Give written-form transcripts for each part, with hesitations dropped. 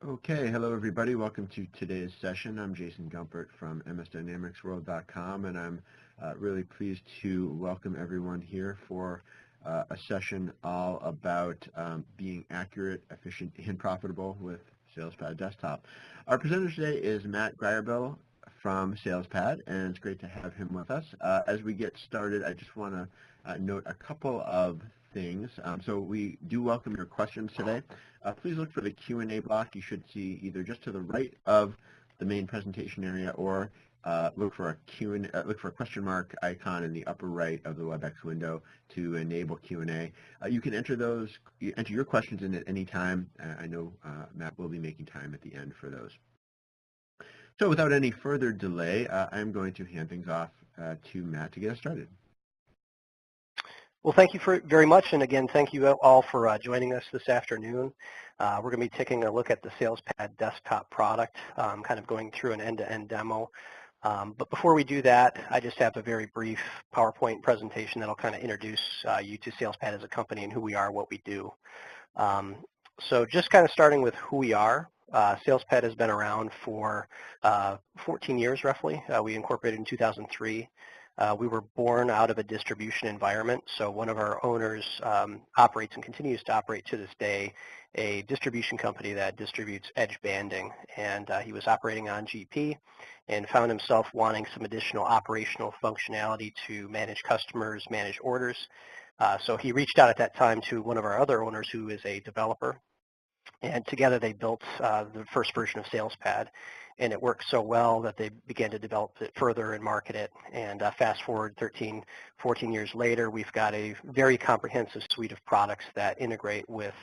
Okay, hello everybody. Welcome to today's session. I'm Jason Gumpert from MSDynamicsWorld.com, and I'm really pleased to welcome everyone here for a session all about being accurate, efficient, and profitable with SalesPad Desktop. Our presenter today is Matt Greierbill from SalesPad, and it's great to have him with us. As we get started, I just want to note a couple of things. So we do welcome your questions today. Please look for the Q&A block. You should see either just to the right of the main presentation area or look for a question mark icon in the upper right of the WebEx window to enable Q&A. You can enter your questions in at any time. I know Matt will be making time at the end for those. So without any further delay, I'm going to hand things off to Matt to get us started. Well, thank you very much, and again, thank you all for joining us this afternoon. We're going to be taking a look at the SalesPad Desktop product, kind of going through an end-to-end demo. But before we do that, I just have a very brief PowerPoint presentation that'll kind of introduce you to SalesPad as a company and who we are, what we do. So just kind of starting with who we are. SalesPad has been around for 14 years, roughly. We incorporated in 2003. We were born out of a distribution environment, so one of our owners operates and continues to operate to this day a distribution company that distributes edge banding, and he was operating on GP and found himself wanting some additional operational functionality to manage customers, manage orders. So he reached out at that time to one of our other owners who is a developer, and together they built the first version of SalesPad. And it worked so well that they began to develop it further and market it. And fast forward 13, 14 years later, we've got a very comprehensive suite of products that integrate with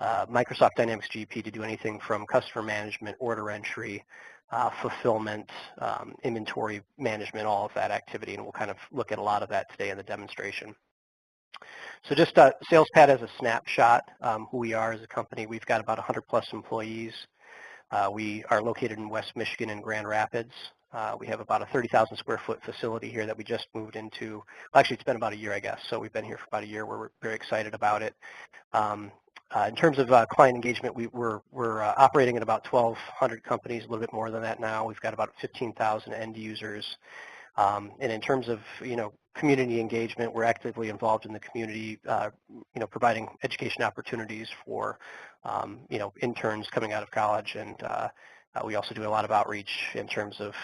Microsoft Dynamics GP to do anything from customer management, order entry, fulfillment, inventory management, all of that activity. And we'll kind of look at a lot of that today in the demonstration. So just SalesPad as a snapshot, who we are as a company. We've got about 100 plus employees. We are located in West Michigan in Grand Rapids. We have about a 30,000 square foot facility here that we just moved into. Well, actually, it's been about a year, I guess. So we've been here for about a year. We're very excited about it. In terms of client engagement, we're operating at about 1,200 companies, a little bit more than that now. We've got about 15,000 end users. And in terms of, community engagement, we're actively involved in the community, providing education opportunities for, interns coming out of college. And we also do a lot of outreach in terms of,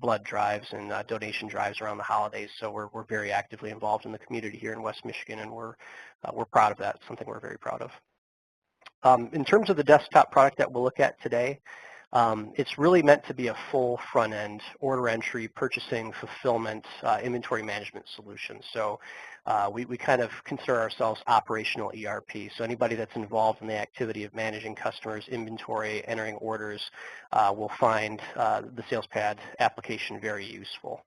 blood drives and donation drives around the holidays. So we're very actively involved in the community here in West Michigan, and we're proud of that. It's something we're very proud of. In terms of the desktop product that we'll look at today, it's really meant to be a full front-end order entry, purchasing, fulfillment, inventory management solution. So we kind of consider ourselves operational ERP. So anybody that's involved in the activity of managing customers' inventory, entering orders, will find the SalesPad application very useful.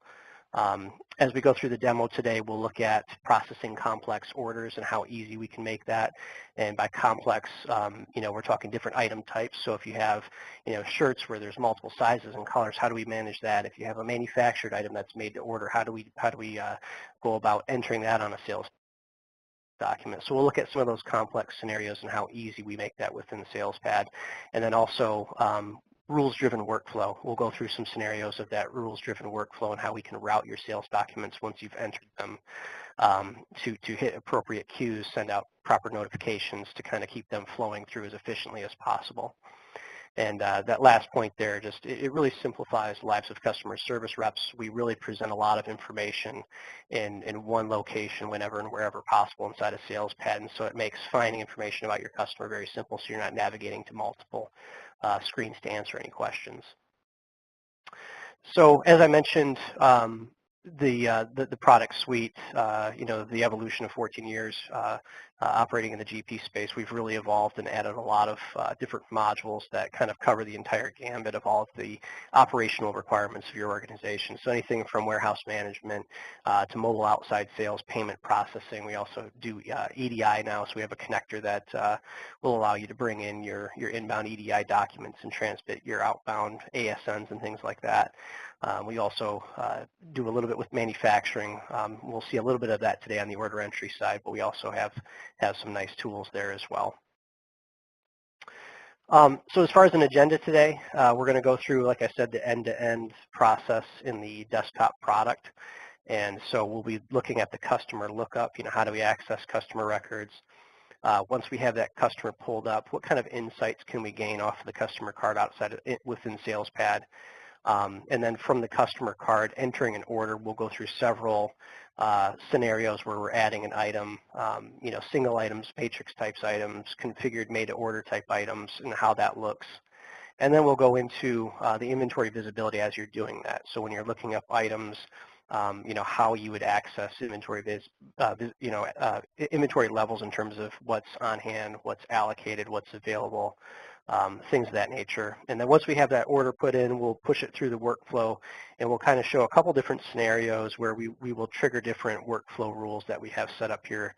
As we go through the demo today, we'll look at processing complex orders and how easy we can make that. And by complex, we're talking different item types. So if you have, shirts where there's multiple sizes and colors, how do we manage that? If you have a manufactured item that's made to order, how do we go about entering that on a sales document? So we'll look at some of those complex scenarios and how easy we make that within the SalesPad. And then also, rules-driven workflow. We'll go through some scenarios of that rules-driven workflow and how we can route your sales documents once you've entered them to hit appropriate queues, send out proper notifications to kind of keep them flowing through as efficiently as possible. And that last point there, it really simplifies the lives of customer service reps. We really present a lot of information in one location whenever and wherever possible inside a SalesPad, and so it makes finding information about your customer very simple so you're not navigating to multiple screens to answer any questions. So as I mentioned, the product suite, the evolution of 14 years operating in the GP space, we've really evolved and added a lot of different modules that kind of cover the entire gambit of all of the operational requirements of your organization. So anything from warehouse management to mobile outside sales, payment processing. We also do EDI now, so we have a connector that will allow you to bring in your inbound EDI documents and transmit your outbound ASNs and things like that. We also do a little bit with manufacturing. We'll see a little bit of that today on the order entry side, but we also have some nice tools there as well. So as far as an agenda today, we're going to go through, like I said, the end-to-end process in the desktop product. And so we'll be looking at the customer lookup, how do we access customer records? Once we have that customer pulled up, what kind of insights can we gain off of the customer card outside of it within SalesPad? And then from the customer card, entering an order, we'll go through several scenarios where we're adding an item, single items, matrix types items, configured made-to-order type items, and how that looks. And then we'll go into the inventory visibility as you're doing that. So when you're looking up items, how you would access inventory inventory levels in terms of what's on hand, what's allocated, what's available, things of that nature. And then once we have that order put in, we'll push it through the workflow, and we'll kind of show a couple different scenarios where we will trigger different workflow rules that we have set up here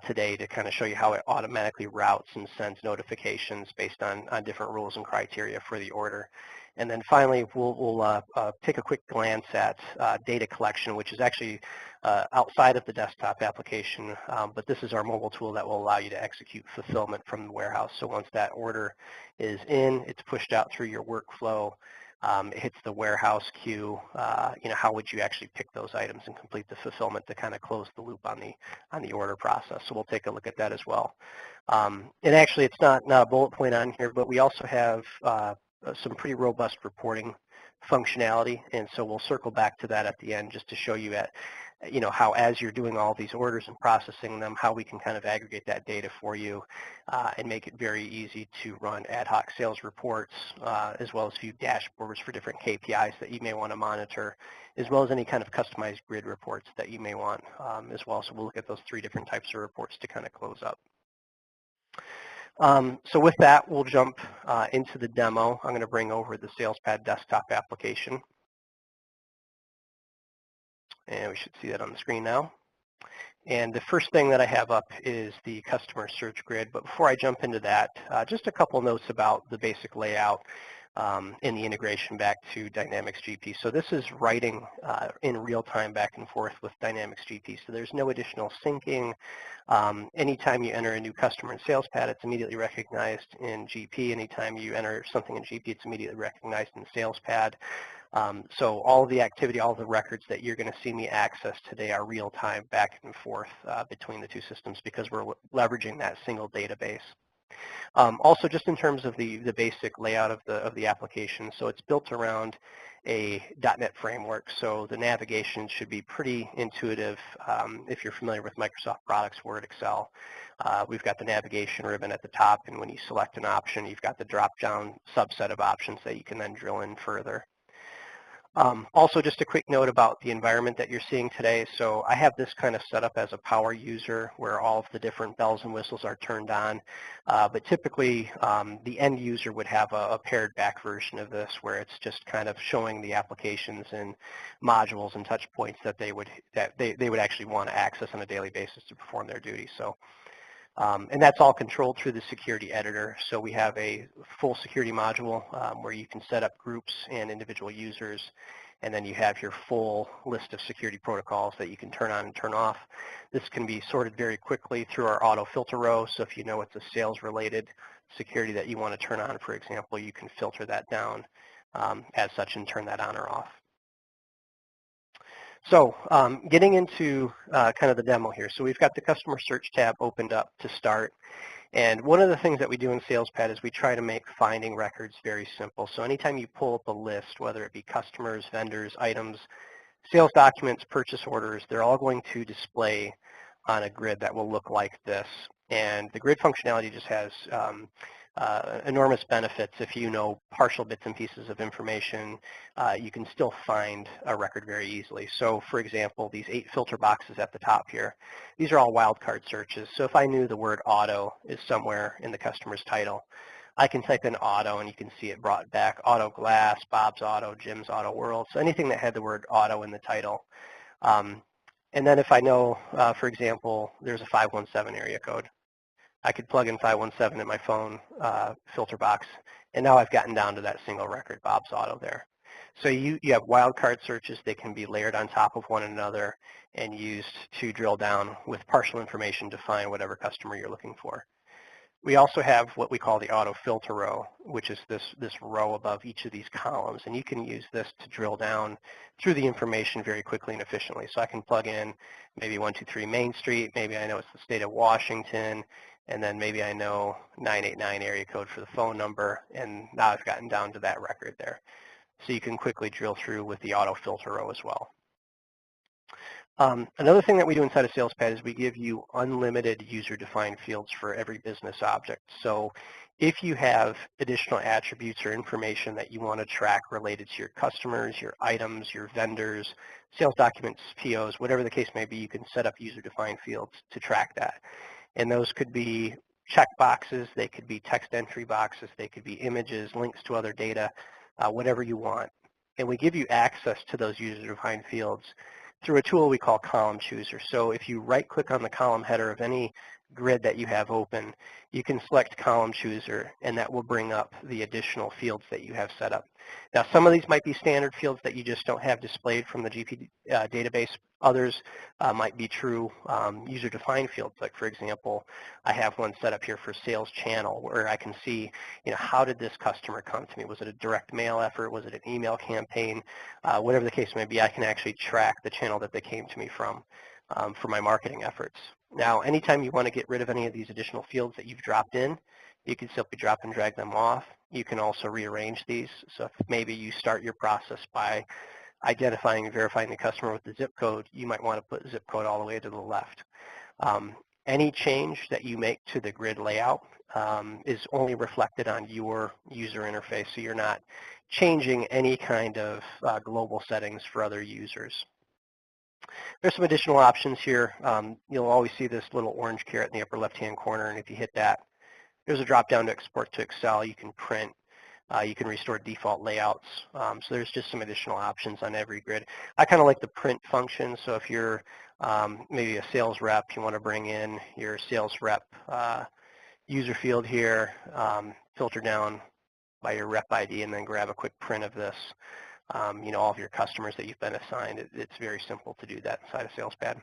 today to kind of show you how it automatically routes and sends notifications based on different rules and criteria for the order. And then finally, we'll take a quick glance at data collection, which is actually outside of the desktop application, but this is our mobile tool that will allow you to execute fulfillment from the warehouse. So once that order is in, it's pushed out through your workflow. It hits the warehouse queue. How would you actually pick those items and complete the fulfillment to kind of close the loop on the order process? So we'll take a look at that as well. And actually, it's not a bullet point on here, but we also have some pretty robust reporting functionality, and so we'll circle back to that at the end just to show you how as you're doing all these orders and processing them, how we can kind of aggregate that data for you and make it very easy to run ad hoc sales reports, as well as view dashboards for different KPIs that you may want to monitor, as well as any kind of customized grid reports that you may want as well. So we'll look at those three different types of reports to kind of close up. So with that, we'll jump into the demo. I'm going to bring over the SalesPad Desktop application. And we should see that on the screen now. And the first thing that I have up is the customer search grid. But before I jump into that, just a couple notes about the basic layout and the integration back to Dynamics GP. So this is writing in real time back and forth with Dynamics GP. So there's no additional syncing. Anytime you enter a new customer in SalesPad, it's immediately recognized in GP. Anytime you enter something in GP, it's immediately recognized in SalesPad. So all of the activity, all of the records that you're going to see me access today are real time back and forth between the two systems because we're leveraging that single database. Also, just in terms of the basic layout of the application, so it's built around a .NET framework, so the navigation should be pretty intuitive if you're familiar with Microsoft products, Word, Excel. We've got the navigation ribbon at the top, and when you select an option, you've got the drop-down subset of options that you can then drill in further. Also, just a quick note about the environment that you're seeing today. So I have this kind of set up as a power user where all of the different bells and whistles are turned on. But typically, the end user would have a pared back version of this where it's just kind of showing the applications and modules and touch points that they would actually want to access on a daily basis to perform their duty. So. And that's all controlled through the security editor. So we have a full security module where you can set up groups and individual users, and then you have your full list of security protocols that you can turn on and turn off. This can be sorted very quickly through our auto filter row. So if you know it's a sales-related security that you want to turn on, for example, you can filter that down as such and turn that on or off. So getting into kind of the demo here. So we've got the customer search tab opened up to start. And one of the things that we do in SalesPad is we try to make finding records very simple. So anytime you pull up a list, whether it be customers, vendors, items, sales documents, purchase orders, they're all going to display on a grid that will look like this. And the grid functionality just has enormous benefits. If you know partial bits and pieces of information, you can still find a record very easily. So for example, these 8 filter boxes at the top here, these are all wildcard searches. So if I knew the word auto is somewhere in the customer's title, I can type in auto and you can see it brought back auto glass, Bob's Auto, Jim's Auto World. So anything that had the word auto in the title. And then if I know, for example, there's a 517 area code, I could plug in 517 in my phone filter box, and now I've gotten down to that single record, Bob's Auto there. So you have wildcard searches. They can be layered on top of one another and used to drill down with partial information to find whatever customer you're looking for. We also have what we call the auto filter row, which is this row above each of these columns, and you can use this to drill down through the information very quickly and efficiently. So I can plug in maybe 123 Main Street, maybe I know it's the state of Washington, and then maybe I know 989 area code for the phone number, and now I've gotten down to that record there. So you can quickly drill through with the auto filter row as well. Another thing that we do inside of SalesPad is we give you unlimited user-defined fields for every business object. So if you have additional attributes or information that you want to track related to your customers, your items, your vendors, sales documents, POs, whatever the case may be, you can set up user-defined fields to track that. And those could be check boxes, they could be text entry boxes, they could be images, links to other data, whatever you want. And we give you access to those user-defined fields through a tool we call Column Chooser. So if you right-click on the column header of any grid that you have open, you can select Column Chooser, and that will bring up the additional fields that you have set up. Now, some of these might be standard fields that you just don't have displayed from the GP database. Others might be true user-defined fields. Like, for example, I have one set up here for sales channel where I can see, how did this customer come to me? Was it a direct mail effort? Was it an email campaign? Whatever the case may be, I can actually track the channel that they came to me from for my marketing efforts. Now, anytime you want to get rid of any of these additional fields that you've dropped in, you can simply drop and drag them off. You can also rearrange these. So if maybe you start your process by identifying and verifying the customer with the zip code, you might want to put zip code all the way to the left. Any change that you make to the grid layout is only reflected on your user interface, so you're not changing any kind of global settings for other users. There's some additional options here. You'll always see this little orange caret in the upper left-hand corner, and if you hit that, there's a drop-down to export to Excel. You can print. You can restore default layouts. So there's just some additional options on every grid. I kind of like the print function. So if you're maybe a sales rep, you want to bring in your sales rep user field here, filter down by your rep ID, and then grab a quick print of this. All of your customers that you've been assigned. It's very simple to do that inside of SalesPad.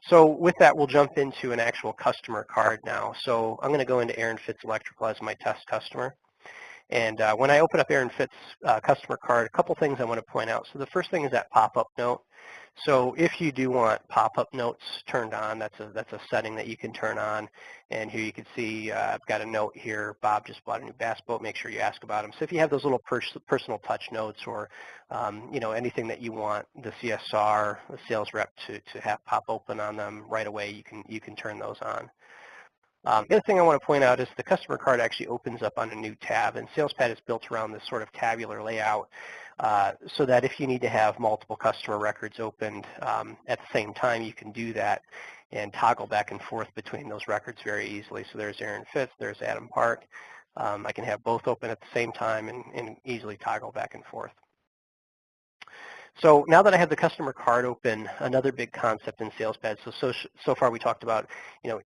So with that, we'll jump into an actual customer card now. So I'm going to go into Aaron Fitz Electrical as my test customer. And when I open up Aaron Fitz customer card, a couple things I want to point out. So the first thing is that pop-up note. So if you do want pop-up notes turned on, that's a setting that you can turn on. And here you can see I've got a note here. Bob just bought a new bass boat. Make sure you ask about him. So if you have those little personal touch notes or anything that you want the CSR, the sales rep to have pop open on them right away, you can turn those on. The other thing I want to point out is the customer card actually opens up on a new tab, and SalesPad is built around this sort of tabular layout so that if you need to have multiple customer records opened at the same time, you can do that and toggle back and forth between those records very easily. So there's Aaron Fitz, there's Adam Park. I can have both open at the same time and easily toggle back and forth. So now that I have the customer card open, another big concept in SalesPad, so far we talked about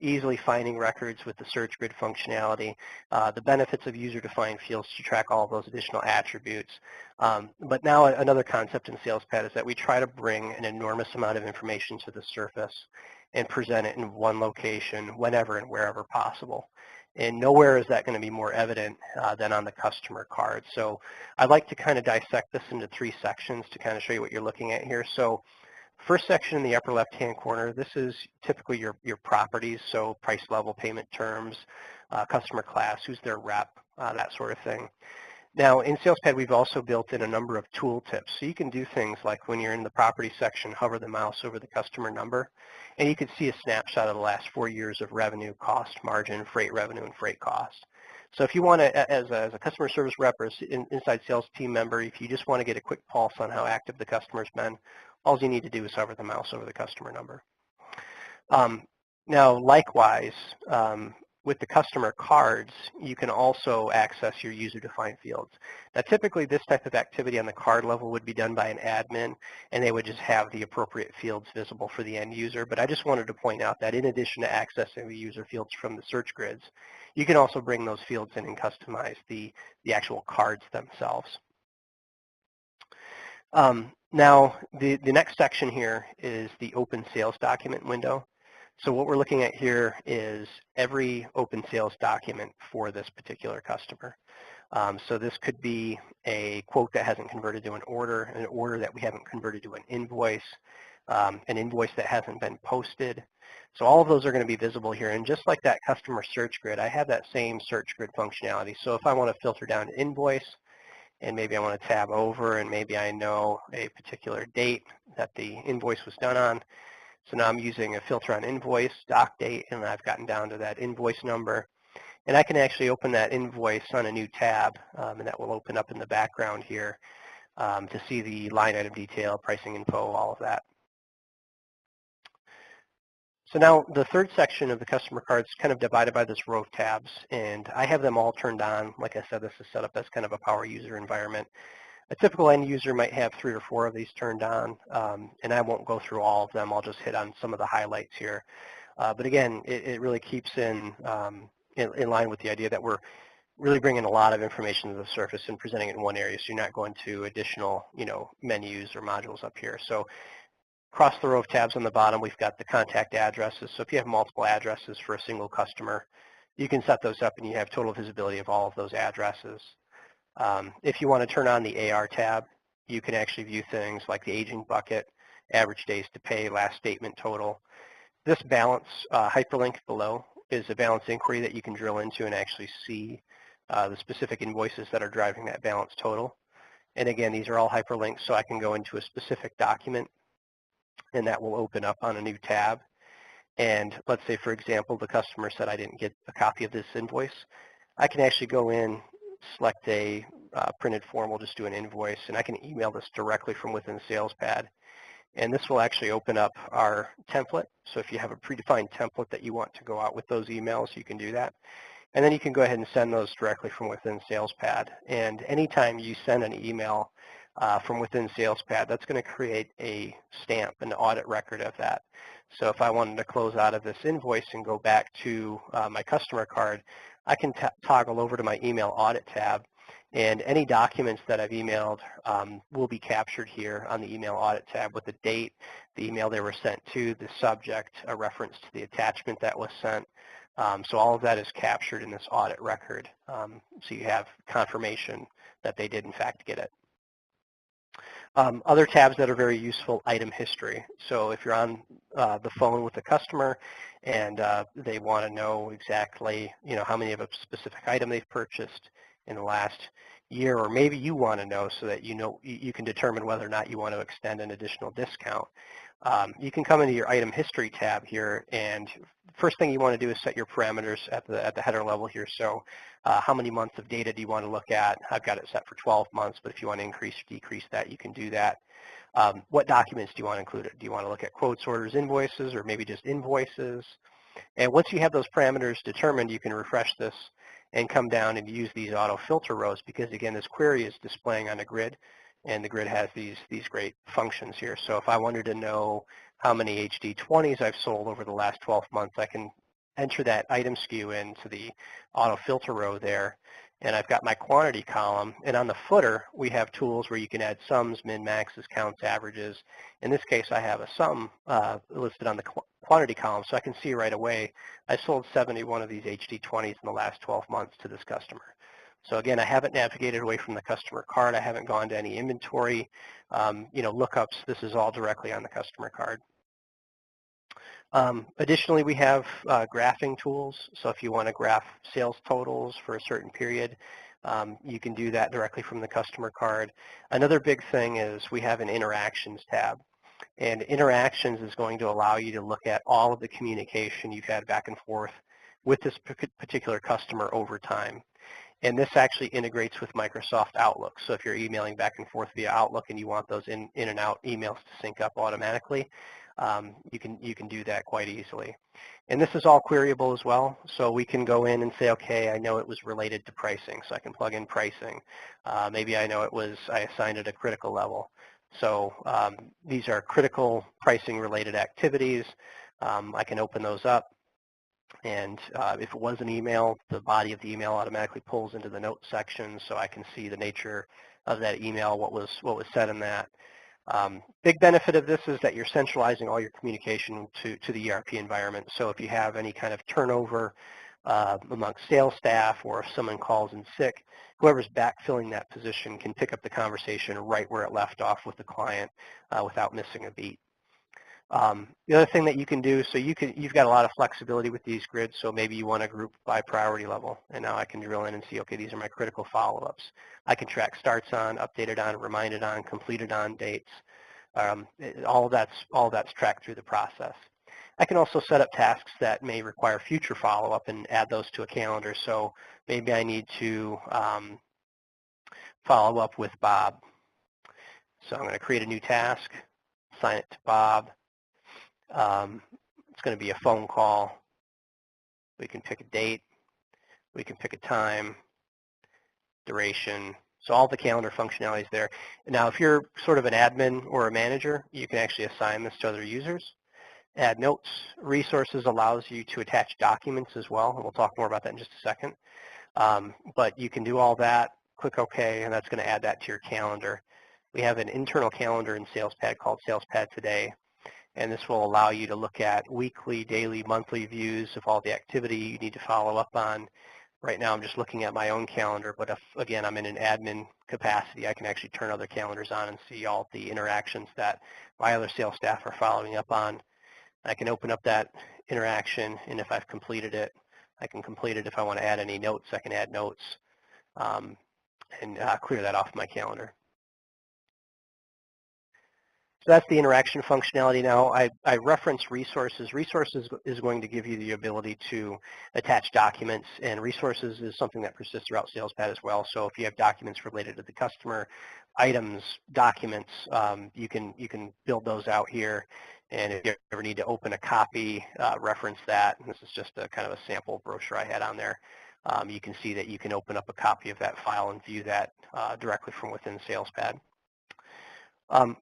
easily finding records with the search grid functionality, the benefits of user-defined fields to track all of those additional attributes. But now another concept in SalesPad is that we try to bring an enormous amount of information to the surface and present it in one location whenever and wherever possible. And nowhere is that going to be more evident than on the customer card. So I'd like to kind of dissect this into three sections to kind of show you what you're looking at here. So first section in the upper left-hand corner, this is typically your properties, so price level, payment terms, customer class, who's their rep, that sort of thing. Now, in SalesPad, we've also built in a number of tool tips. So you can do things like when you're in the property section, hover the mouse over the customer number, and you can see a snapshot of the last 4 years of revenue, cost, margin, freight revenue, and freight cost. So if you want to, as a customer service rep or inside sales team member, if you just want to get a quick pulse on how active the customer's been, all you need to do is hover the mouse over the customer number. Now, likewise, with the customer cards, you can also access your user-defined fields. Now, typically, this type of activity on the card level would be done by an admin, and they would just have the appropriate fields visible for the end user. But I just wanted to point out that in addition to accessing the user fields from the search grids, you can also bring those fields in and customize the actual cards themselves. Now, the next section here is the open sales document window. So what we're looking at here is every open sales document for this particular customer. So this could be a quote that hasn't converted to an order that we haven't converted to an invoice that hasn't been posted. So all of those are going to be visible here. And just like that customer search grid, I have that same search grid functionality. So if I want to filter down to invoice, and maybe I want to tab over, and maybe I know a particular date that the invoice was done on. So now I'm using a filter on invoice, doc date, and I've gotten down to that invoice number. And I can actually open that invoice on a new tab, and that will open up in the background here to see the line item detail, pricing info, all of that. So now the third section of the customer card is kind of divided by this row of tabs, and I have them all turned on. Like I said, this is set up as kind of a power user environment. A typical end user might have 3 or 4 of these turned on, and I won't go through all of them. I'll just hit on some of the highlights here. But again, it really keeps in line with the idea that we're really bringing a lot of information to the surface and presenting it in one area, so you're not going to additional, menus or modules up here. So across the row of tabs on the bottom, we've got the contact addresses. So if you have multiple addresses for a single customer, you can set those up and you have total visibility of all of those addresses. If you want to turn on the AR tab, you can actually view things like the aging bucket, average days to pay, last statement total. This balance hyperlink below is a balance inquiry that you can drill into and actually see the specific invoices that are driving that balance total. And again, these are all hyperlinks, so I can go into a specific document, and that will open up on a new tab. And let's say, for example, the customer said I didn't get a copy of this invoice. I can actually go in, select a printed form, we'll just do an invoice, and I can email this directly from within SalesPad. And this will actually open up our template. So if you have a predefined template that you want to go out with those emails, you can do that. And then you can go ahead and send those directly from within SalesPad. And anytime you send an email from within SalesPad, that's going to create a stamp, an audit record of that. So if I wanted to close out of this invoice and go back to my customer card, I can toggle over to my email audit tab, and any documents that I've emailed will be captured here on the email audit tab with the date, the email they were sent to, the subject, a reference to the attachment that was sent. So all of that is captured in this audit record. So you have confirmation that they did in fact get it. Other tabs that are very useful, item history. So if you're on the phone with the customer and they want to know exactly, how many of a specific item they've purchased in the last year, or maybe you want to know so that you can determine whether or not you want to extend an additional discount. You can come into your item history tab here, and first thing you want to do is set your parameters at the header level here. So how many months of data do you want to look at? I've got it set for 12 months, but if you want to increase or decrease that, you can do that. What documents do you want to include? Do you want to look at quotes, orders, invoices, or maybe just invoices? And once you have those parameters determined, you can refresh this and come down and use these auto filter rows, because again, this query is displaying on a grid, and the grid has these great functions here. So if I wanted to know how many HD20s I've sold over the last 12 months, I can enter that item SKU into the auto filter row there, and I've got my quantity column. And on the footer, we have tools where you can add sums, min, maxes, counts, averages. In this case, I have a sum listed on the quantity column, so I can see right away I sold 71 of these HD20s in the last 12 months to this customer. So again, I haven't navigated away from the customer card. I haven't gone to any inventory, lookups. This is all directly on the customer card. Additionally, we have graphing tools. So if you want to graph sales totals for a certain period, you can do that directly from the customer card. Another big thing is we have an interactions tab. And interactions is going to allow you to look at all of the communication you've had back and forth with this particular customer over time. And this actually integrates with Microsoft Outlook. So if you're emailing back and forth via Outlook and you want those in and out emails to sync up automatically, you can do that quite easily. And this is all queryable as well. So we can go in and say, okay, I know it was related to pricing, so I can plug in pricing. Maybe I know I assigned it a critical level. So these are critical pricing related activities. I can open those up. And if it was an email, the body of the email automatically pulls into the notes section, so I can see the nature of that email, what was said in that. Big benefit of this is that you're centralizing all your communication to the ERP environment. So if you have any kind of turnover amongst sales staff, or if someone calls in sick, whoever's backfilling that position can pick up the conversation right where it left off with the client without missing a beat. The other thing that you can do, so you've got a lot of flexibility with these grids, so maybe you want to group by priority level, and now I can drill in and see, okay, these are my critical follow-ups. I can track starts on, updated on, reminded on, completed on dates. All that's tracked through the process. I can also set up tasks that may require future follow-up and add those to a calendar. So maybe I need to follow up with Bob. So I'm going to create a new task, assign it to Bob. It's going to be a phone call. We can pick a date. We can pick a time, duration. So all the calendar functionality is there. Now, if you're sort of an admin or a manager, you can actually assign this to other users. Add notes. Resources allows you to attach documents as well, and we'll talk more about that in just a second. But you can do all that, click OK, and that's going to add that to your calendar. We have an internal calendar in SalesPad called SalesPad Today, and this will allow you to look at weekly, daily, monthly views of all the activity you need to follow up on. Right now I'm just looking at my own calendar, but if, again, I'm in an admin capacity, I can actually turn other calendars on and see all the interactions that my other sales staff are following up on. I can open up that interaction, and if I've completed it, I can complete it. If I want to add any notes, I can add notes and clear that off my calendar. So that's the interaction functionality. Now, I reference resources. Resources is going to give you the ability to attach documents, and resources is something that persists throughout SalesPad as well. So if you have documents related to the customer, items, documents, you can build those out here. And if you ever need to open a copy, reference that. And this is just a kind of a sample brochure I had on there. You can see that you can open up a copy of that file and view that directly from within SalesPad.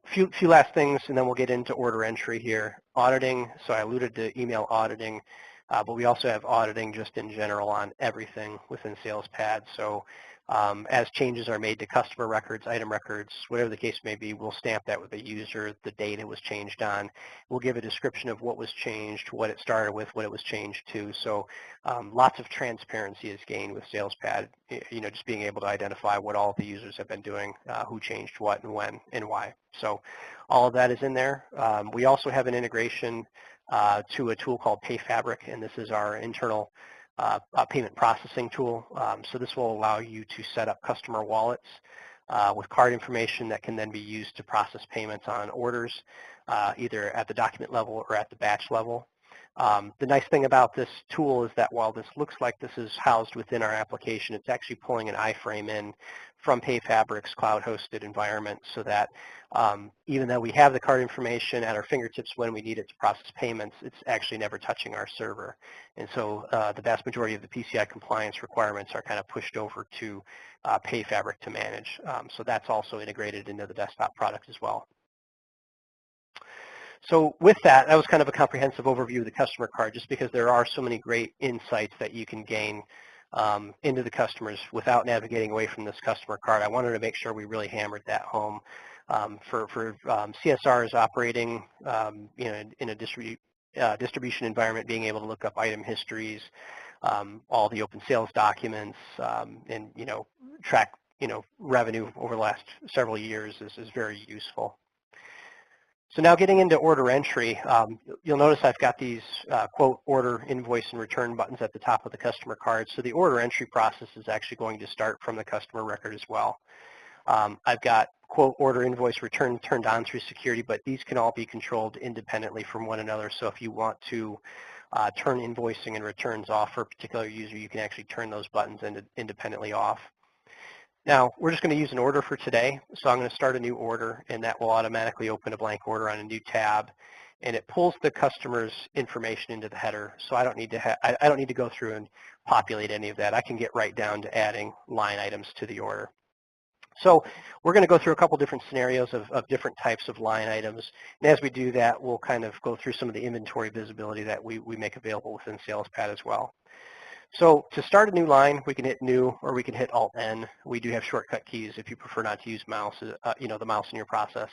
Few last things, and then we'll get into order entry here. Auditing, so I alluded to email auditing, but we also have auditing just in general on everything within SalesPad. So as changes are made to customer records, item records, whatever the case may be, we'll stamp that with the user, the date it was changed on. We'll give a description of what was changed, what it started with, what it was changed to. So lots of transparency is gained with SalesPad, just being able to identify what all the users have been doing, who changed what and when and why. So all of that is in there. We also have an integration to a tool called PayFabric, and this is our internal payment processing tool. So this will allow you to set up customer wallets with card information that can then be used to process payments on orders, either at the document level or at the batch level. The nice thing about this tool is that while this looks like this is housed within our application, it's actually pulling an iframe in from PayFabric's cloud-hosted environment, so that even though we have the card information at our fingertips when we need it to process payments, it's actually never touching our server. And so the vast majority of the PCI compliance requirements are kind of pushed over to PayFabric to manage. So that's also integrated into the desktop product as well. So with that was kind of a comprehensive overview of the customer card, just because there are so many great insights that you can gain into the customers without navigating away from this customer card. I wanted to make sure we really hammered that home. For CSRs operating in a distribution environment, being able to look up item histories, all the open sales documents, and track revenue over the last several years is very useful. So now getting into order entry, you'll notice I've got these quote, order, invoice, and return buttons at the top of the customer card. So the order entry process is actually going to start from the customer record as well. I've got quote, order, invoice, return turned on through security, but these can all be controlled independently from one another. So if you want to turn invoicing and returns off for a particular user, you can actually turn those buttons independently off. Now, we're just going to use an order for today, so I'm going to start a new order, and that will automatically open a blank order on a new tab, and it pulls the customer's information into the header, so I don't need to go through and populate any of that. I can get right down to adding line items to the order. So we're going to go through a couple different scenarios of different types of line items, and as we do that, we'll kind of go through some of the inventory visibility that we make available within SalesPad as well. So to start a new line, we can hit New, or we can hit Alt-N. We do have shortcut keys if you prefer not to use mouse, the mouse in your process.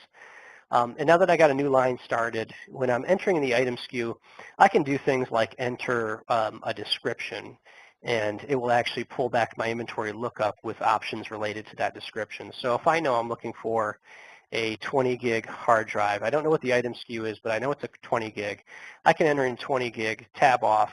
And now that I got a new line started, when I'm entering the item SKU, I can do things like enter a description, and it will actually pull back my inventory lookup with options related to that description. So if I know I'm looking for a 20 gig hard drive, I don't know what the item SKU is, but I know it's a 20 gig, I can enter in 20 gig, tab off,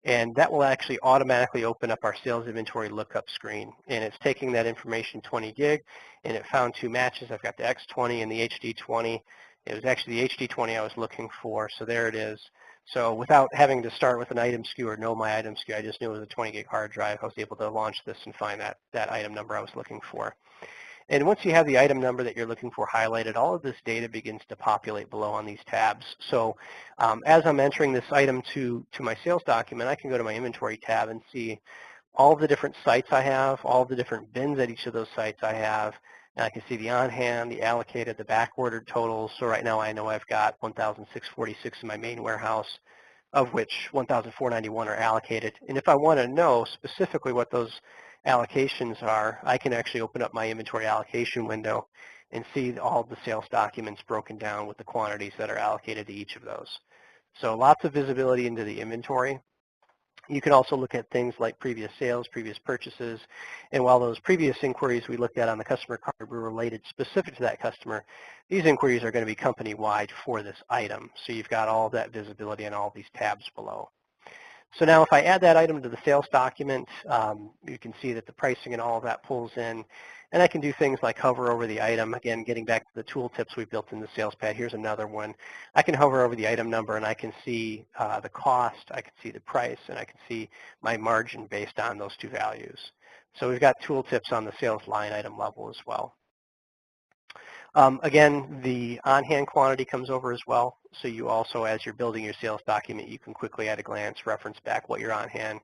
and that will actually automatically open up our sales inventory lookup screen. And it's taking that information 20 gig, and it found two matches. I've got the X20 and the HD20. It was actually the HD20 I was looking for, so there it is. So without having to start with an item SKU or know my item SKU, I just knew it was a 20 gig hard drive. I was able to launch this and find that item number I was looking for. And once you have the item number that you're looking for highlighted, all of this data begins to populate below on these tabs. So as I'm entering this item to my sales document, I can go to my inventory tab and see all of the different sites I have, all of the different bins at each of those sites I have. And I can see the on-hand, the allocated, the back-ordered totals. So right now I know I've got 1,646 in my main warehouse, of which 1,491 are allocated. And if I want to know specifically what those allocations are, I can actually open up my inventory allocation window and see all the sales documents broken down with the quantities that are allocated to each of those. So lots of visibility into the inventory. You can also look at things like previous sales, previous purchases, and while those previous inquiries we looked at on the customer card were related specific to that customer, these inquiries are going to be company-wide for this item. So you've got all that visibility in all these tabs below. So now if I add that item to the sales document, you can see that the pricing and all of that pulls in. And I can do things like hover over the item. Again, getting back to the tooltips we built in the SalesPad, here's another one. I can hover over the item number and I can see the cost, I can see the price, and I can see my margin based on those two values. So we've got tooltips on the sales line item level as well. Again, the on-hand quantity comes over as well. So you also, as you're building your sales document, you can quickly at a glance reference back what your on-hand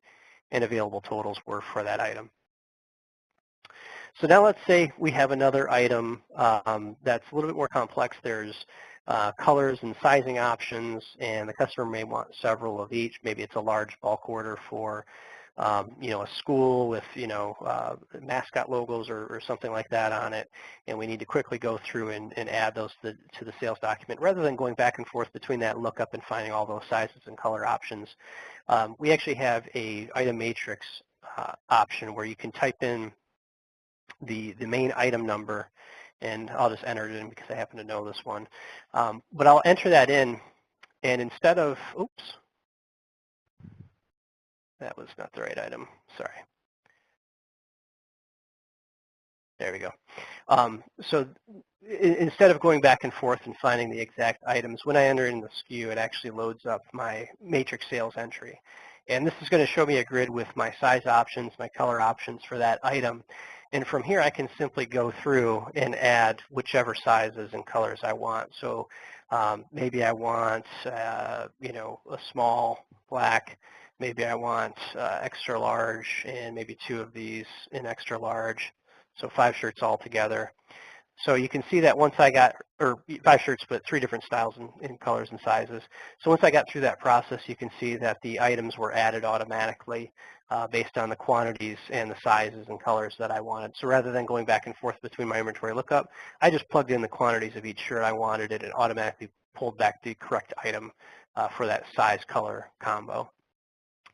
and available totals were for that item. So now let's say we have another item that's a little bit more complex. There's colors and sizing options, and the customer may want several of each. Maybe it's a large bulk order for a school with, mascot logos or something like that on it, and we need to quickly go through and add those to the sales document. Rather than going back and forth between that lookup and finding all those sizes and color options, we actually have a item matrix option where you can type in the main item number, and I'll just enter it in because I happen to know this one. But I'll enter that in, and instead of, oops, that was not the right item, sorry. There we go. So instead of going back and forth and finding the exact items, when I enter in the SKU, it actually loads up my matrix sales entry. And this is going to show me a grid with my size options, my color options for that item. And from here, I can simply go through and add whichever sizes and colors I want. So maybe I want, a small black. Maybe I want extra large, and maybe 2 of these in extra large. So 5 shirts all together. So you can see that once I got, or 5 shirts, but 3 different styles in colors and sizes. So once I got through that process, you can see that the items were added automatically based on the quantities and the sizes and colors that I wanted. So rather than going back and forth between my inventory lookup, I just plugged in the quantities of each shirt I wanted, and it automatically pulled back the correct item for that size color combo.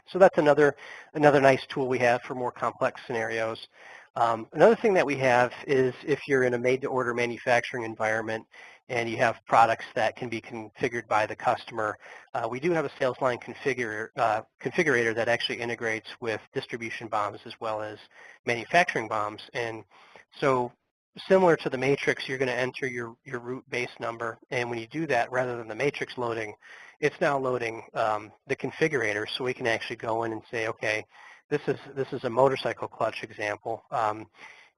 So that's another nice tool we have for more complex scenarios. Another thing that we have is if you're in a made-to-order manufacturing environment and you have products that can be configured by the customer, we do have a sales line configurator that actually integrates with distribution BOMs as well as manufacturing BOMs. And so similar to the matrix, you're going to enter your root base number, and when you do that, rather than the matrix loading, it's now loading the configurator, so we can actually go in and say, okay, this is a motorcycle clutch example,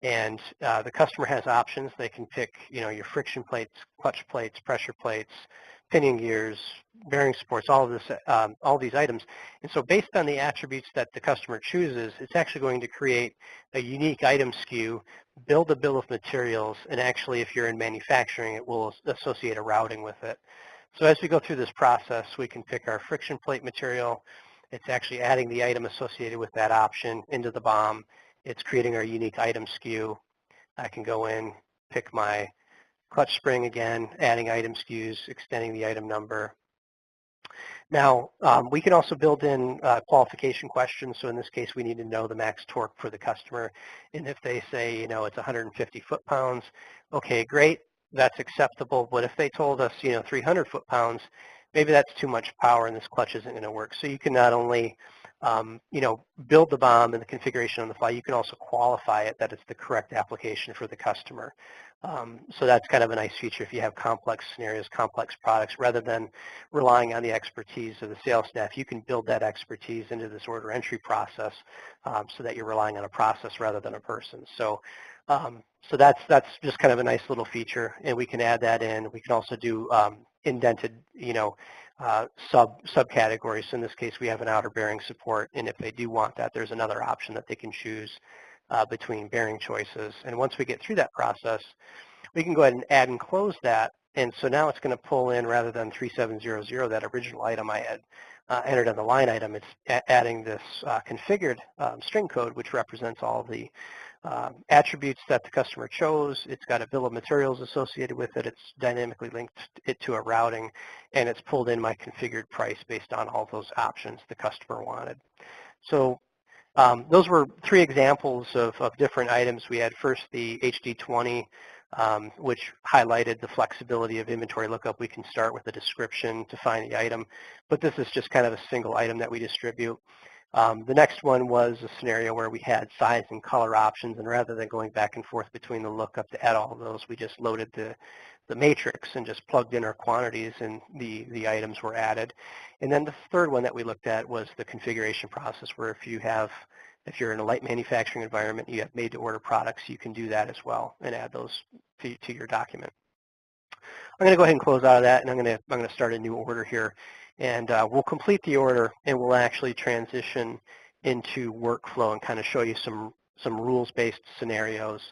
and the customer has options. They can pick, your friction plates, clutch plates, pressure plates, pinion gears, bearing supports, all these items. And so based on the attributes that the customer chooses, it's actually going to create a unique item SKU, build a bill of materials, and actually, if you're in manufacturing, it will associate a routing with it. So as we go through this process, we can pick our friction plate material. It's actually adding the item associated with that option into the BOM. It's creating our unique item SKU. I can go in, pick my clutch spring again, adding item SKUs, extending the item number. Now, we can also build in qualification questions. So in this case, we need to know the max torque for the customer. And if they say, it's 150 foot-pounds, okay, great, that's acceptable. But if they told us, 300 foot-pounds, maybe that's too much power and this clutch isn't going to work. So you can not only, build the BOM and the configuration on the fly, you can also qualify it that it's the correct application for the customer. So that's kind of a nice feature if you have complex scenarios, complex products, rather than relying on the expertise of the sales staff. You can build that expertise into this order entry process so that you're relying on a process rather than a person. So that's just kind of a nice little feature, and we can add that in. We can also do indented, subcategories. So in this case, we have an outer bearing support, and if they do want that, there's another option that they can choose between bearing choices. And once we get through that process, we can go ahead and add and close that. And so now it's going to pull in, rather than 3700, that original item I had entered on the line item, it's adding this configured string code, which represents all the attributes that the customer chose. It's got a bill of materials associated with it. It's dynamically linked it to a routing, and it's pulled in my configured price based on all those options the customer wanted. So those were three examples of different items. We had first the HD20, which highlighted the flexibility of inventory lookup. We can start with a description to find the item, but this is just kind of a single item that we distribute. The next one was a scenario where we had size and color options, and rather than going back and forth between the lookup to add all of those, we just loaded the matrix and just plugged in our quantities, and the items were added. And then the third one that we looked at was the configuration process, where if you're in a light manufacturing environment, you have made-to-order products, you can do that as well and add those to your document. I'm going to go ahead and close out of that, and I'm going to start a new order here. And we'll complete the order, and we'll actually transition into workflow and kind of show you some rules-based scenarios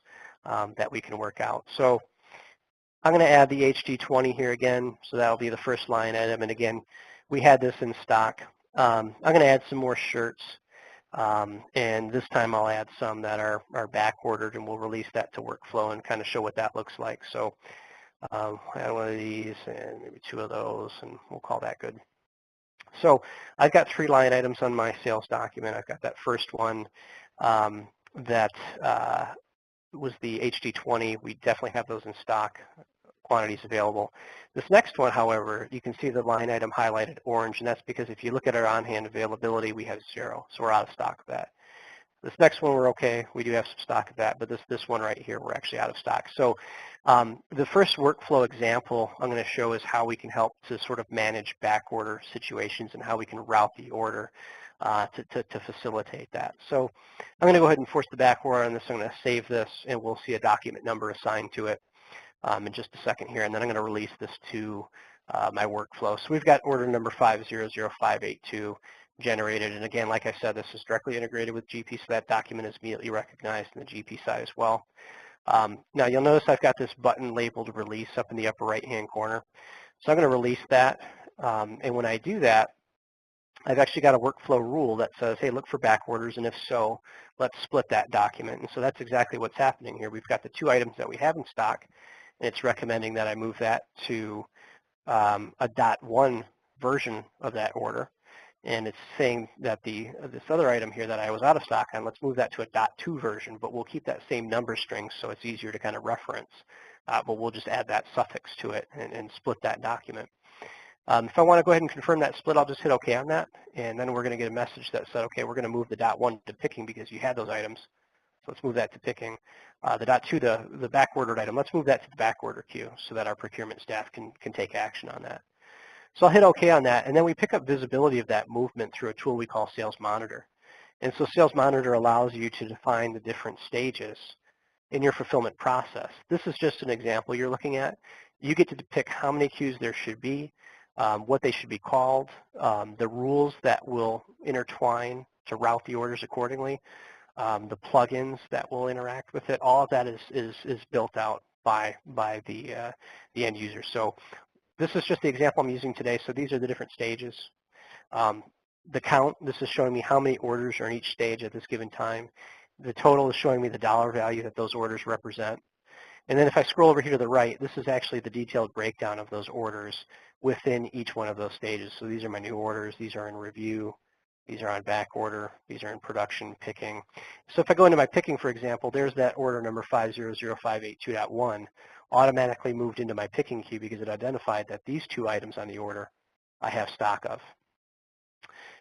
that we can work out. So I'm going to add the HD20 here again, so that'll be the first line item. And again, we had this in stock. I'm going to add some more shirts, and this time I'll add some that are back ordered, and we'll release that to workflow and kind of show what that looks like. So I'll add one of these and maybe two of those, and we'll call that good. So I've got three line items on my sales document. I've got that first one that was the HD20. We definitely have those in stock, quantities available. This next one, however, you can see the line item highlighted orange, and that's because if you look at our on-hand availability, we have 0, so we're out of stock of that. This next one, we're okay. We do have some stock of that, but this one right here, we're actually out of stock. So the first workflow example I'm going to show is how we can help to sort of manage back order situations and how we can route the order to facilitate that. So I'm going to go ahead and force the back order on this. I'm going to save this, and we'll see a document number assigned to it in just a second here, and then I'm going to release this to my workflow. So we've got order number 500582 generated, and again, like I said, this is directly integrated with GP, so that document is immediately recognized in the GP side as well. Now you'll notice I've got this button labeled release up in the upper right hand corner. So I'm going to release that, and when I do that, I've actually got a workflow rule that says, hey, look for back orders, and if so, let's split that document. And so that's exactly what's happening here. We've got the two items that we have in stock, and it's recommending that I move that to a .1 version of that order. And it's saying that this other item here that I was out of stock on, let's move that to a .2 version, but we'll keep that same number string so it's easier to kind of reference. But we'll just add that suffix to it and split that document. If I want to go ahead and confirm that split, I'll just hit OK on that, and then we're going to get a message that said, okay, we're going to move the .1 to picking because you had those items. So let's move that to picking. The .2, the back-ordered item, let's move that to the back-order queue so that our procurement staff can take action on that. So I'll hit OK on that, and then we pick up visibility of that movement through a tool we call Sales Monitor. And so Sales Monitor allows you to define the different stages in your fulfillment process. This is just an example you're looking at. You get to pick how many queues there should be, what they should be called, the rules that will intertwine to route the orders accordingly, the plugins that will interact with it. All of that is built out by the end user. So this is just the example I'm using today. So these are the different stages. The count, this is showing me how many orders are in each stage at this given time. The total is showing me the dollar value that those orders represent. And then if I scroll over here to the right, this is actually the detailed breakdown of those orders within each one of those stages. So these are my new orders. These are in review. These are on back order. These are in production picking. So if I go into my picking, for example, there's that order number 500582.1 automatically moved into my picking queue because it identified that these two items on the order I have stock of.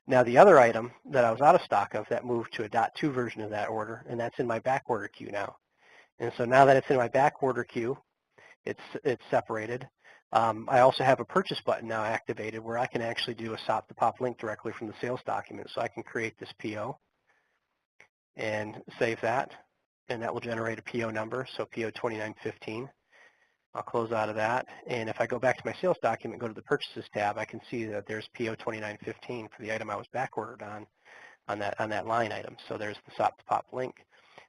Now the other item that I was out of stock of, that moved to a .2 version of that order, and that's in my back order queue now. And so now that it's in my back order queue, it's separated. I also have a purchase button now activated where I can actually do a SOP to POP link directly from the sales document. So I can create this PO and save that, and that will generate a PO number, so PO 2915. I'll close out of that, and if I go back to my sales document, go to the Purchases tab, I can see that there's PO 2915 for the item I was back ordered on that line item. So there's the SOP to POP link.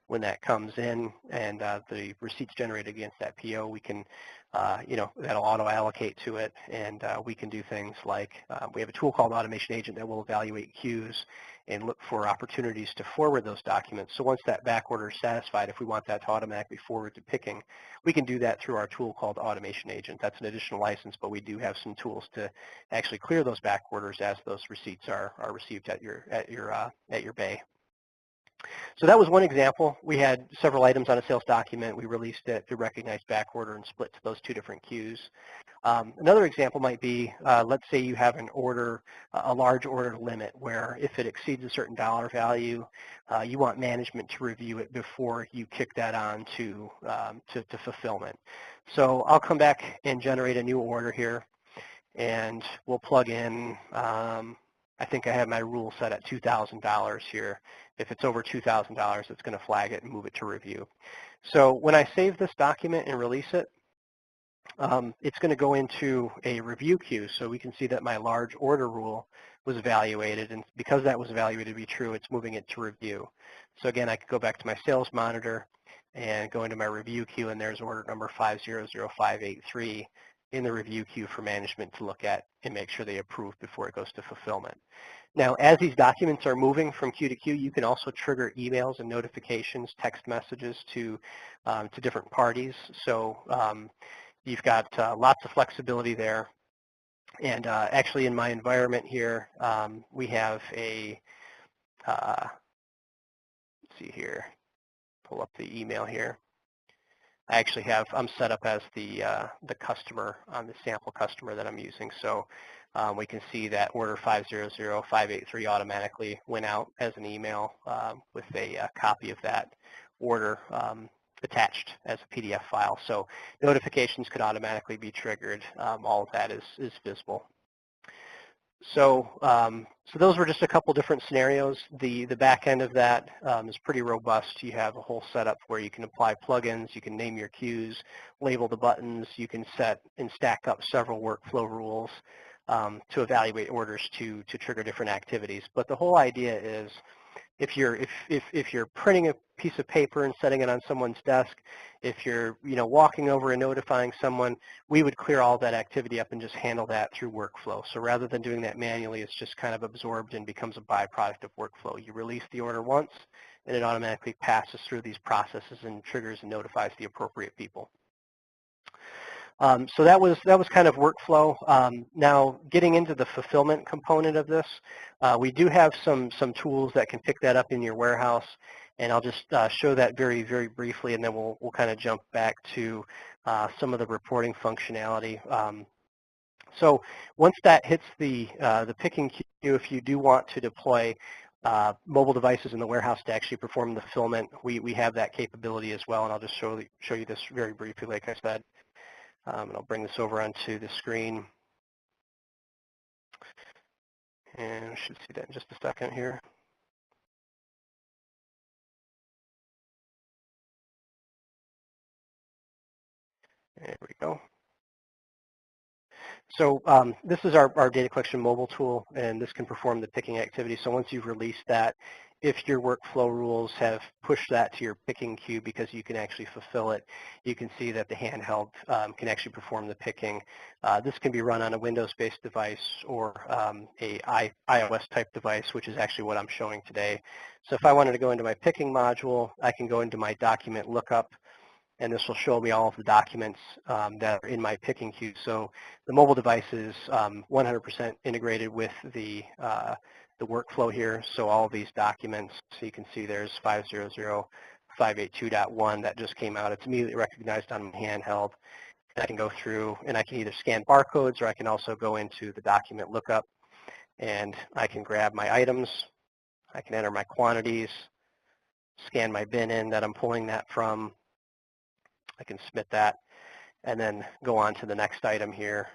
When that comes in and the receipts generated against that PO, we can, that'll auto-allocate to it, and we can do things like we have a tool called Automation Agent that will evaluate queues and look for opportunities to forward those documents. So once that back order is satisfied, if we want that to automatically forward to picking, we can do that through our tool called Automation Agent. That's an additional license, but we do have some tools to actually clear those back orders as those receipts are received at your bay. So that was one example. We had several items on a sales document. We released it. It recognized back order and split to those two different queues. Another example might be, let's say you have an order, a large order limit, where if it exceeds a certain dollar value, you want management to review it before you kick that on to fulfillment. So I'll come back and generate a new order here, and we'll plug in, I think I have my rule set at $2,000 here. If it's over $2,000, it's going to flag it and move it to review. So when I save this document and release it, it's going to go into a review queue. So we can see that my large order rule was evaluated, and because that was evaluated to be true, it's moving it to review. So again, I could go back to my sales monitor and go into my review queue, and there's order number 500583 in the review queue for management to look at and make sure they approve before it goes to fulfillment. Now, as these documents are moving from queue to queue, you can also trigger emails and notifications, text messages to different parties. So you've got lots of flexibility there. And actually in my environment here, we have a, let's see here, pull up the email here. I actually have, I'm set up as the customer on the sample customer that I'm using. So we can see that order 500583 automatically went out as an email with a copy of that order attached as a PDF file. So notifications could automatically be triggered. All of that is visible. So so those were just a couple different scenarios. The back end of that is pretty robust. You have a whole setup where you can apply plugins, you can name your queues, label the buttons, you can set and stack up several workflow rules to evaluate orders to trigger different activities. But the whole idea is if you're printing a piece of paper and setting it on someone's desk, if you're walking over and notifying someone, we would clear all that activity up and just handle that through workflow. So rather than doing that manually, it's just kind of absorbed and becomes a byproduct of workflow. You release the order once, and it automatically passes through these processes and triggers and notifies the appropriate people. So that was kind of workflow. Now, getting into the fulfillment component of this, we do have some tools that can pick that up in your warehouse, and I'll just show that very, very briefly, and then we'll kind of jump back to some of the reporting functionality. So once that hits the picking queue, if you do want to deploy mobile devices in the warehouse to actually perform the fulfillment, we have that capability as well, and I'll just show you this very briefly, like I said. And I'll bring this over onto the screen. And we should see that in just a second here. There we go. So this is our data collection mobile tool, and this can perform the picking activity. So once you've released that, if your workflow rules have pushed that to your picking queue because you can actually fulfill it, you can see that the handheld can actually perform the picking. This can be run on a Windows-based device or a iOS-type device, which is actually what I'm showing today. So if I wanted to go into my picking module, I can go into my document lookup, and this will show me all of the documents that are in my picking queue. So the mobile device is 100% integrated with the workflow here. So all of these documents, so you can see there's 500.582.1 that just came out. It's immediately recognized on my handheld. And I can go through and I can either scan barcodes, or I can also go into the document lookup and I can grab my items. I can enter my quantities, scan my bin in that I'm pulling that from. I can submit that and then go on to the next item here.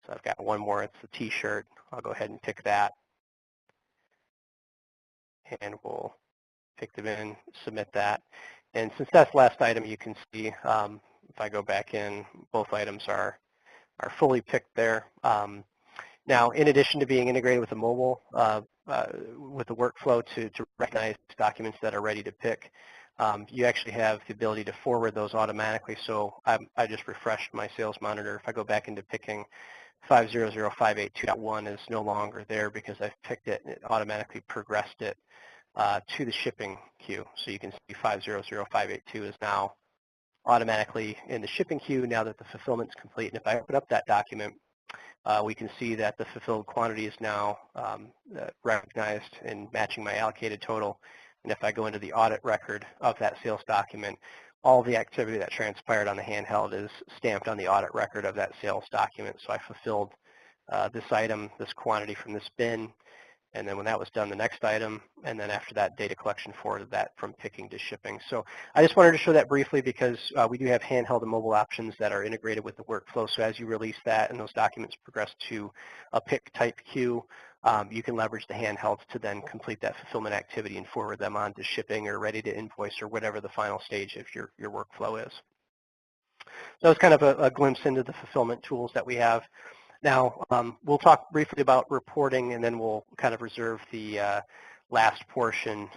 So I've got one more. It's the t-shirt. I'll go ahead and pick that. And we'll pick the bin, submit that. And since that's the last item, you can see if I go back in, both items are fully picked there. Now, in addition to being integrated with the mobile, with the workflow to recognize documents that are ready to pick, you actually have the ability to forward those automatically. So I just refreshed my sales monitor. If I go back into picking, 500.582.1 is no longer there because I've picked it and it automatically progressed it to the shipping queue. So you can see 500.582 is now automatically in the shipping queue now that the fulfillment's complete. And if I open up that document, we can see that the fulfilled quantity is now recognized and matching my allocated total. And if I go into the audit record of that sales document, all the activity that transpired on the handheld is stamped on the audit record of that sales document. So I fulfilled this item, this quantity from this bin, and then when that was done, the next item, and then after that, data collection forwarded that from picking to shipping. So I just wanted to show that briefly because we do have handheld and mobile options that are integrated with the workflow. So as you release that and those documents progress to a pick type queue, you can leverage the handhelds to then complete that fulfillment activity and forward them on to shipping or ready to invoice or whatever the final stage of your workflow is. So it's kind of a glimpse into the fulfillment tools that we have. Now, we'll talk briefly about reporting, and then we'll kind of reserve the last portion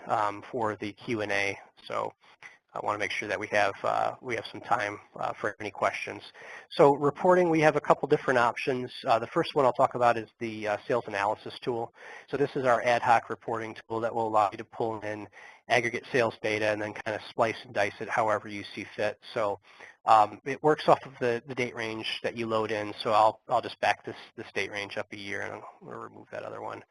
for the Q&A. So I want to make sure that we have some time for any questions. So reporting, we have a couple different options. The first one I'll talk about is the sales analysis tool. So this is our ad hoc reporting tool that will allow you to pull in aggregate sales data and then kind of splice and dice it however you see fit. So it works off of the date range that you load in. So I'll just back this date range up a year, and I'll remove that other one.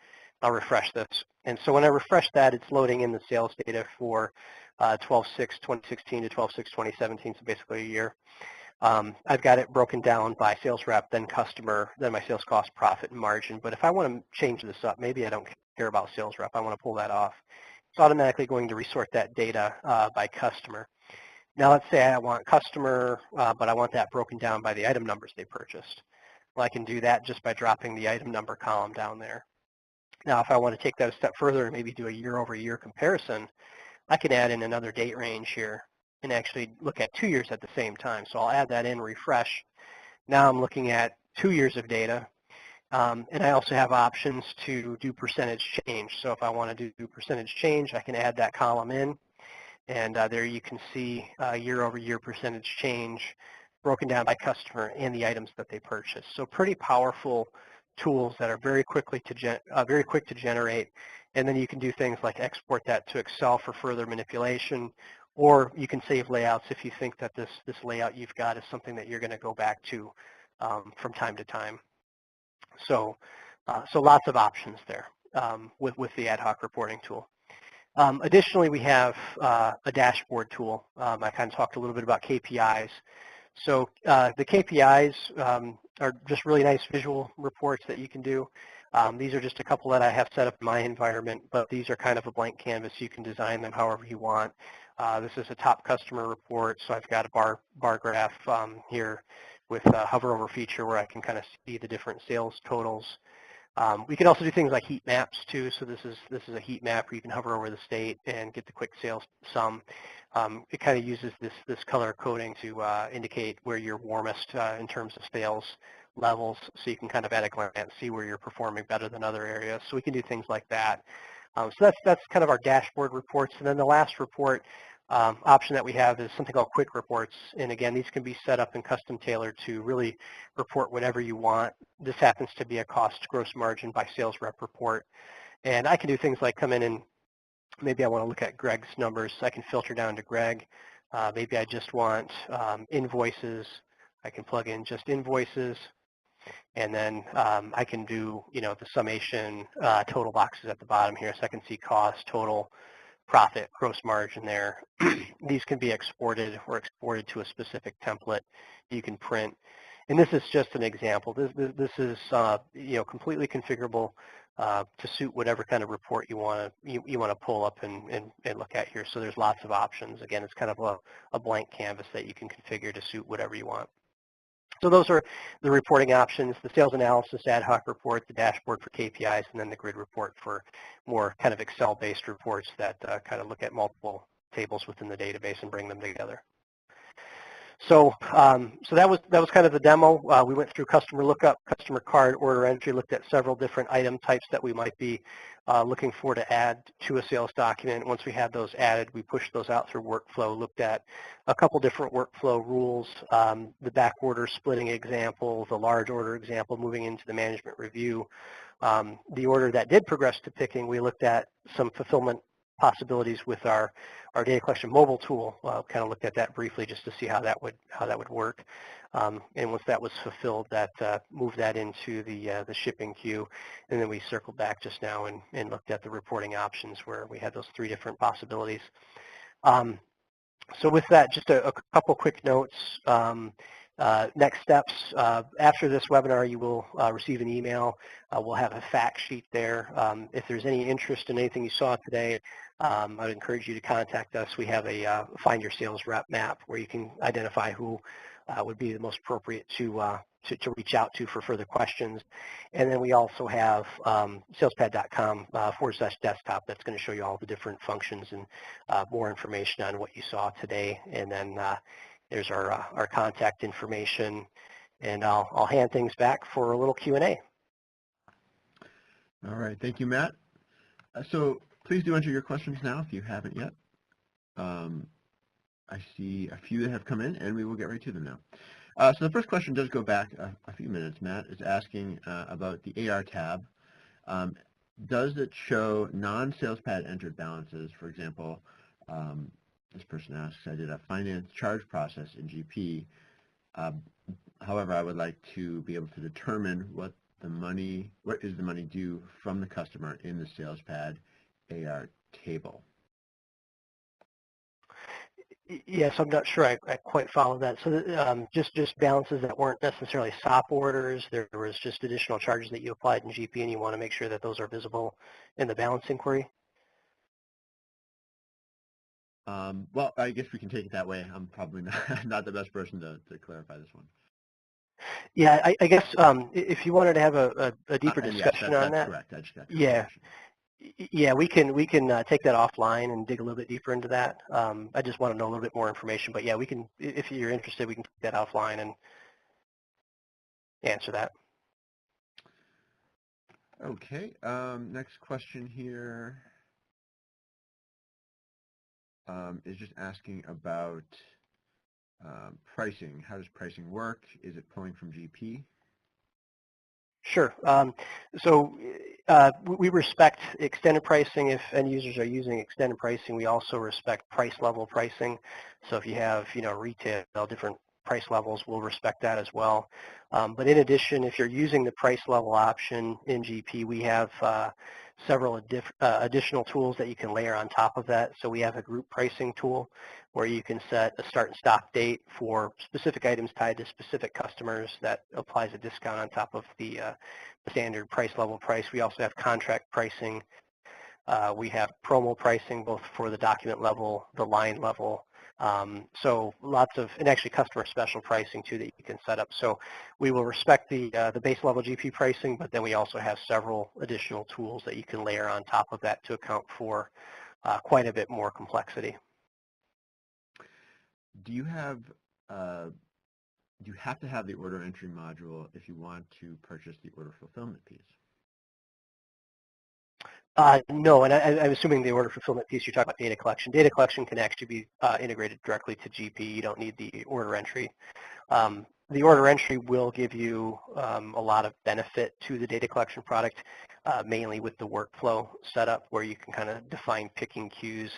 I'll refresh this. And so when I refresh that, it's loading in the sales data for 12/6/2016 to 12/6/2017, so basically a year. I've got it broken down by sales rep, then customer, then my sales cost, profit, and margin. But if I want to change this up, maybe I don't care about sales rep, I want to pull that off. It's automatically going to resort that data by customer. Now let's say I want customer, but I want that broken down by the item numbers they purchased. Well, I can do that just by dropping the item number column down there. Now if I want to take that a step further and maybe do a year-over-year comparison, I can add in another date range here and actually look at 2 years at the same time. So I'll add that in, refresh. Now I'm looking at 2 years of data. And I also have options to do percentage change. So if I want to do percentage change, I can add that column in. And there you can see year-over-year percentage change broken down by customer and the items that they purchased. So pretty powerful tools that are very quick to generate. And then you can do things like export that to Excel for further manipulation, or you can save layouts if you think that this layout you've got is something that you're going to go back to from time to time. So lots of options there with the ad hoc reporting tool. Additionally, we have a dashboard tool. I kind of talked a little bit about KPIs. So the KPIs are just really nice visual reports that you can do. These are just a couple that I have set up in my environment, but these are kind of a blank canvas. You can design them however you want. This is a top customer report, so I've got a bar graph here with a hover over feature where I can kind of see the different sales totals. We can also do things like heat maps too. So this is a heat map where you can hover over the state and get the quick sales sum. It kind of uses this color coding to indicate where you're warmest in terms of sales levels, so you can kind of at a glance see where you're performing better than other areas. So we can do things like that. So that's kind of our dashboard reports. And then the last report option that we have is something called quick reports. And again, these can be set up and custom tailored to really report whatever you want. This happens to be a cost gross margin by sales rep report. And I can do things like come in and maybe I want to look at Greg's numbers. I can filter down to Greg. Maybe I just want invoices. I can plug in just invoices, and then I can do, the summation total boxes at the bottom here, so I can see cost, total, profit, gross margin there. These can be exported or exported to a specific template you can print. And this is just an example. This is completely configurable to suit whatever kind of report you want to pull up and look at here. So there's lots of options. Again, it's kind of a blank canvas that you can configure to suit whatever you want. So those are the reporting options: the sales analysis ad hoc report, the dashboard for KPIs, and then the grid report for more kind of Excel-based reports that kind of look at multiple tables within the database and bring them together. So so that was kind of the demo. We went through customer lookup, customer card, order entry, looked at several different item types that we might be looking for to add to a sales document. Once we had those added, we pushed those out through workflow, looked at a couple different workflow rules, the back order splitting example, the large order example, moving into the management review. The order that did progress to picking, we looked at some fulfillment possibilities with our data collection mobile tool. Kind of looked at that briefly just to see how that would work. And once that was fulfilled, that moved that into the shipping queue. And then we circled back just now and looked at the reporting options where we had those three different possibilities. So with that, just a couple quick notes. Next steps, after this webinar, you will receive an email. We'll have a fact sheet there. If there's any interest in anything you saw today, I would encourage you to contact us. We have a Find Your Sales Rep map where you can identify who would be the most appropriate to reach out to for further questions. And then we also have SalesPad.com/desktop that's going to show you all the different functions and more information on what you saw today. And then there's our contact information, and I'll hand things back for a little Q&A. All right, thank you, Matt. So please do enter your questions now if you haven't yet. I see a few that have come in, and we will get right to them now. So the first question does go back a few minutes. Matt is asking about the AR tab. Does it show non-SalesPad entered balances? For example, this person asks, I did a finance charge process in GP. However, I would like to be able to determine what is the money due from the customer in the SalesPad AR table. Yes, I'm not sure I quite follow that. So just balances that weren't necessarily SOP orders. There was just additional charges that you applied in GP, and you want to make sure that those are visible in the balance inquiry? Well, I guess we can take it that way. I'm probably not the best person to clarify this one. Yeah, I guess if you wanted to have a deeper discussion on that. That's correct. I just got Yeah, we can take that offline and dig a little bit deeper into that. I just want to know a little bit more information, but yeah, we can, if you're interested, we can take that offline and answer that. Okay, next question here is just asking about pricing. How does pricing work? Is it pulling from GP? Sure. So we respect extended pricing. If end users are using extended pricing, we also respect price level pricing. So if you have, retail, different price levels, we'll respect that as well. But in addition, if you're using the price level option in GP, we have several additional tools that you can layer on top of that. So we have a group pricing tool where you can set a start and stop date for specific items tied to specific customers that applies a discount on top of the standard price level price. We also have contract pricing. We have promo pricing both for the document level, the line level. So lots of, and actually customer special pricing too that you can set up. So we will respect the base level GP pricing, but then we also have several additional tools that you can layer on top of that to account for quite a bit more complexity. Do you have to have the order entry module if you want to purchase the order fulfillment piece? No, and I'm assuming the order fulfillment piece, you're talking about data collection. Data collection can actually be integrated directly to GP. You don't need the order entry. the order entry will give you a lot of benefit to the data collection product, mainly with the workflow setup where you can kind of define picking queues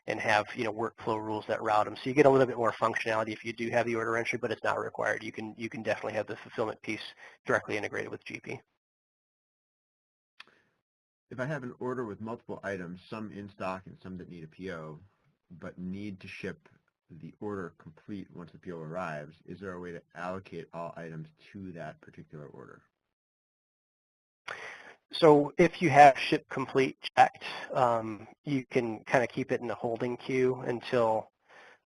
and have workflow rules that route them. So you get a little bit more functionality if you do have the order entry, but it's not required. You can definitely have the fulfillment piece directly integrated with GP. If I have an order with multiple items, some in stock and some that need a PO, but need to ship the order complete once the PO arrives, is there a way to allocate all items to that particular order? So if you have ship complete checked, you can kind of keep it in the holding queue until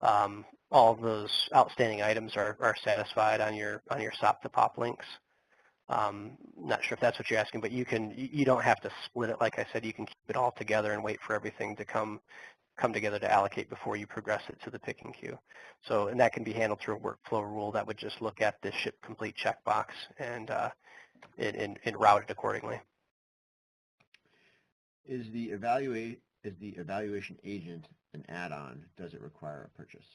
all of those outstanding items are satisfied on your SOP to POP links. Not sure if that's what you're asking, but you don't have to split it. Like I said, you can keep it all together and wait for everything to come together to allocate before you progress it to the picking queue. So, and that can be handled through a workflow rule that would just look at the ship complete checkbox and route it accordingly. Is the evaluation agent an add-on? Does it require a purchase?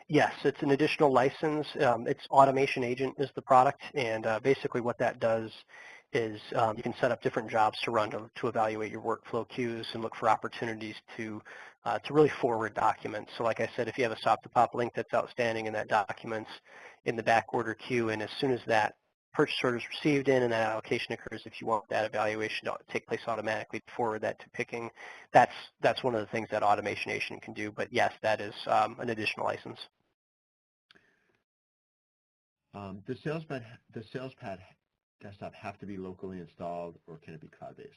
Yes, it's an additional license. It's Automation Agent is the product, and basically what that does is you can set up different jobs to run to evaluate your workflow queues and look for opportunities to really forward documents. So like I said, if you have a SOP to POP link that's outstanding and that document's in the back order queue, and as soon as that purchase order is received in and that allocation occurs, if you want that evaluation to take place automatically to forward that to picking, that's one of the things that Automation Agent can do. But yes, that is an additional license. Does SalesPad Desktop have to be locally installed, or can it be cloud-based?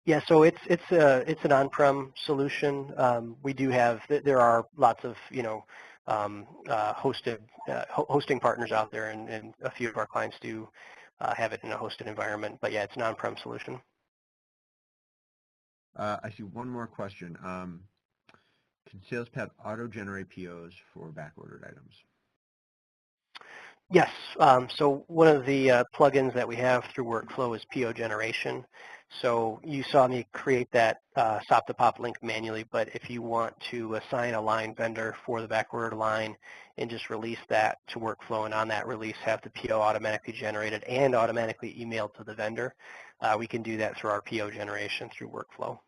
Yeah, so it's an on-prem solution. We do have, there are lots of hosting partners out there, and a few of our clients do have it in a hosted environment. But yeah, it's an on-prem solution. I see one more question. Can SalesPad auto-generate POs for back-ordered items? Yes. So one of the plugins that we have through workflow is PO generation. So you saw me create that SOP to POP link manually, but if you want to assign a line vendor for the backordered line and just release that to workflow, and on that release have the PO automatically generated and automatically emailed to the vendor, we can do that through our PO generation through workflow.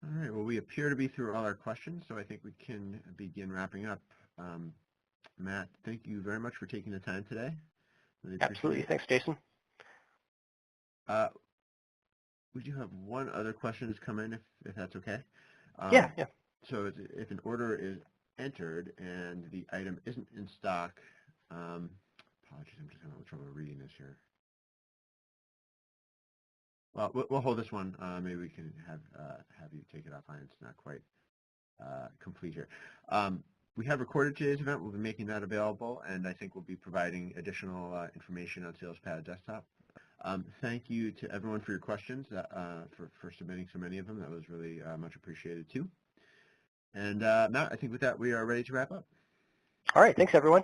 All right. Well, we appear to be through all our questions, so I think we can begin wrapping up. Matt, thank you very much for taking the time today. Really Absolutely. Thanks, Jason. We do have one other question that's come in, if that's okay. Yeah. So if an order is entered and the item isn't in stock, apologies, I'm just having trouble reading this here. Well, we'll hold this one. Maybe we can have you take it offline. It's not quite complete here. We have recorded today's event. We'll be making that available, and I think we'll be providing additional information on SalesPad Desktop. Thank you to everyone for your questions, for submitting so many of them. That was really much appreciated, too. And Matt, I think with that, we are ready to wrap up. All right. Thanks, everyone.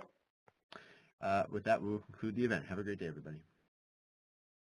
With that, we'll conclude the event. Have a great day, everybody.